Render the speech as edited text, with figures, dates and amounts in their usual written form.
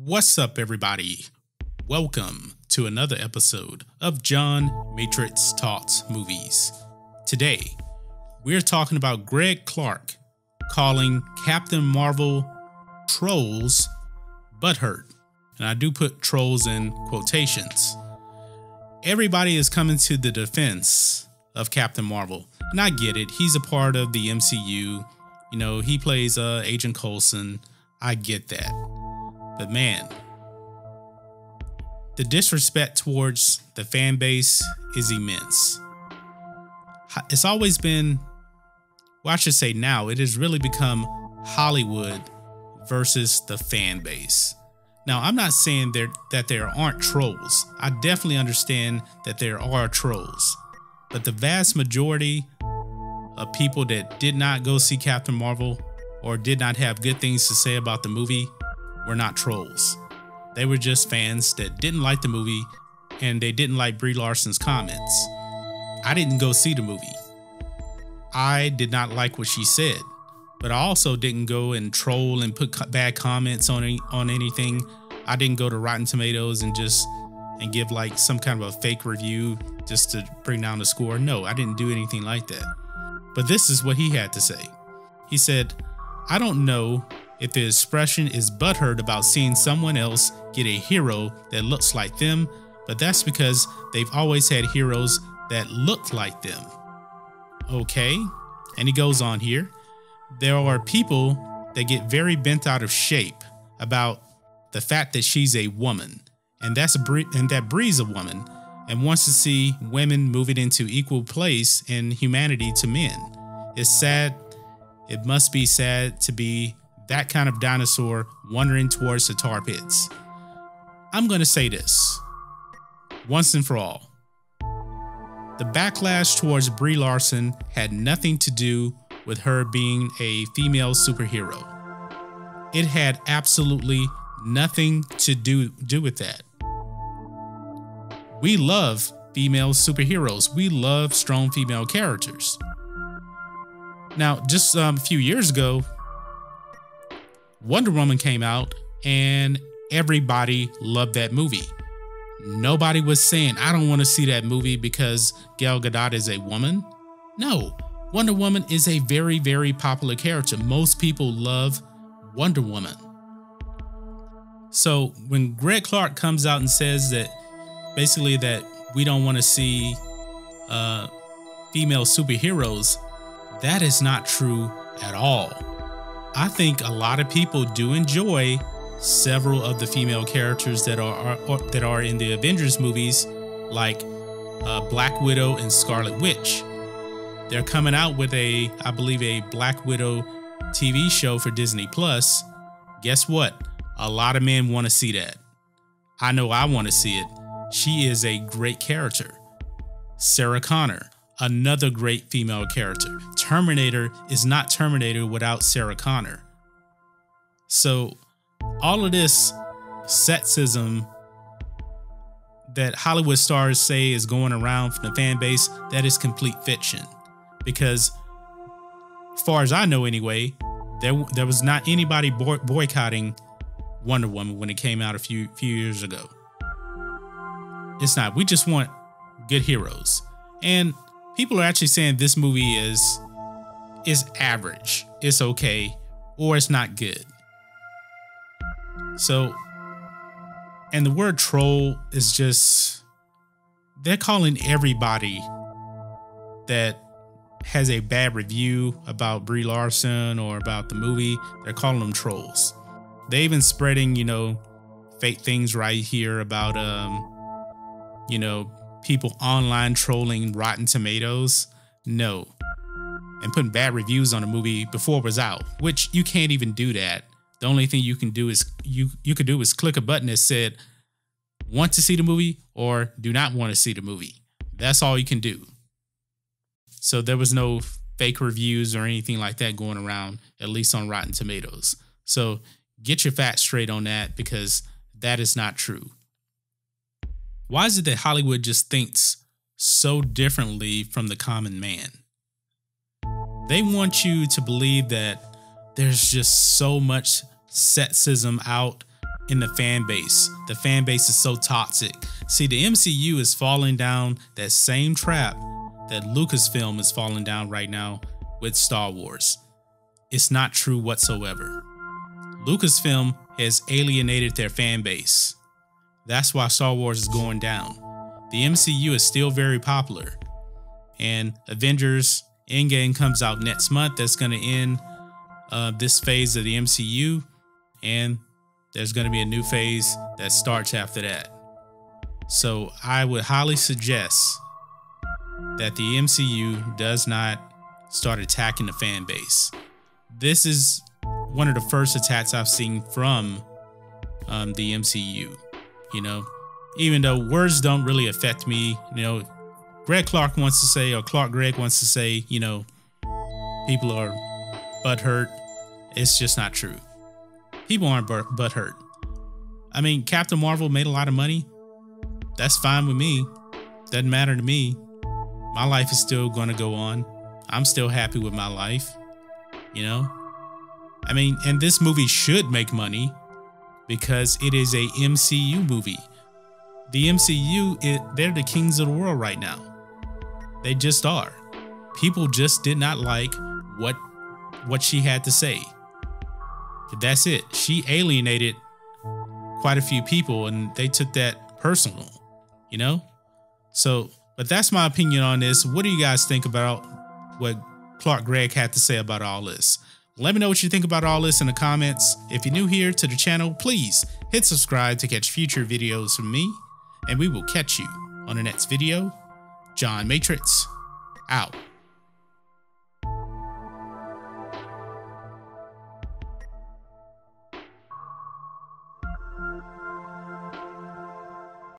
What's up, everybody? Welcome to another episode of John Matrixx Talks Movies. Today, we're talking about Gregg Clark calling Captain Marvel trolls butthurt. And I do put trolls in quotations. Everybody is coming to the defense of Captain Marvel. And I get it. He's a part of the MCU. You know, he plays Agent Coulson. I get that. But man, the disrespect towards the fan base is immense. It's always been, well, I should say now, it has really become Hollywood versus the fan base. Now, I'm not saying that there aren't trolls. I definitely understand that there are trolls. But the vast majority of people that did not go see Captain Marvel or did not have good things to say about the movie were not trolls. They were just fans that didn't like the movie and they didn't like Brie Larson's comments. I didn't go see the movie. I did not like what she said, but I also didn't go and troll and put bad comments on anything. I didn't go to Rotten Tomatoes and give like some kind of a fake review just to bring down the score. No, I didn't do anything like that. But this is what he had to say. He said, "I don't know if the expression is butthurt about seeing someone else get a hero that looks like them, but that's because they've always had heroes that look like them." Okay. And he goes on here. "There are people that get very bent out of shape about the fact that she's a woman, and that Brie's a woman, and wants to see women moving into equal place in humanity to men. It's sad. It must be sad to be that kind of dinosaur wandering towards the tar pits." I'm going to say this once and for all. The backlash towards Brie Larson had nothing to do with her being a female superhero. It had absolutely nothing to do with that. We love female superheroes. We love strong female characters. Now, just a few years ago, Wonder Woman came out and everybody loved that movie. Nobody was saying, "I don't want to see that movie because Gal Gadot is a woman." No, Wonder Woman is a very, very popular character. Most people love Wonder Woman. So when Gregg Clark comes out and says that basically that we don't want to see female superheroes, that is not true at all. I think a lot of people do enjoy several of the female characters that are in the Avengers movies, like Black Widow and Scarlet Witch. They're coming out with I believe a Black Widow TV show for Disney Plus. Guess what? A lot of men want to see that. I know I want to see it. She is a great character. Sarah Connor, another great female character. Terminator is not Terminator without Sarah Connor. So all of this sexism that Hollywood stars say is going around from the fan base, that is complete fiction. Because as far as I know anyway, there was not anybody boycotting Wonder Woman when it came out a few years ago. It's not. We just want good heroes. And people are actually saying this movie is average, it's okay, or it's not good. So, and the word troll is just, they're calling everybody that has a bad review about Brie Larson or about the movie, they're calling them trolls. They even spreading, fake things right here about, people online trolling Rotten Tomatoes. No. And putting bad reviews on a movie before it was out, which you can't even do that. The only thing you can do is you could do is click a button that said want to see the movie or do not want to see the movie. That's all you can do. So there was no fake reviews or anything like that going around, at least on Rotten Tomatoes. So get your facts straight on that, because that is not true. Why is it that Hollywood just thinks so differently from the common man? They want you to believe that there's just so much sexism out in the fan base. The fan base is so toxic. See, the MCU is falling down that same trap that Lucasfilm is falling down right now with Star Wars. It's not true whatsoever. Lucasfilm has alienated their fan base. That's why Star Wars is going down. The MCU is still very popular. And Avengers Endgame comes out next month. That's going to end this phase of the MCU. And there's going to be a new phase that starts after that. So I would highly suggest that the MCU does not start attacking the fan base. This is one of the first attacks I've seen from the MCU. You know, even though words don't really affect me, you know, Gregg wants to say, you know, people are butthurt. It's just not true. People aren't butthurt. I mean, Captain Marvel made a lot of money. That's fine with me. Doesn't matter to me. My life is still going to go on. I'm still happy with my life. You know? I mean, and this movie should make money because it is a MCU movie. The MCU, they're the kings of the world right now. They just are. People just did not like what she had to say. That's it. She alienated quite a few people and they took that personal, you know? So, but that's my opinion on this. What do you guys think about what Gregg had to say about all this? Let me know what you think about all this in the comments. If you're new here to the channel, please hit subscribe to catch future videos from me, and we will catch you on the next video. John Matrixx, out.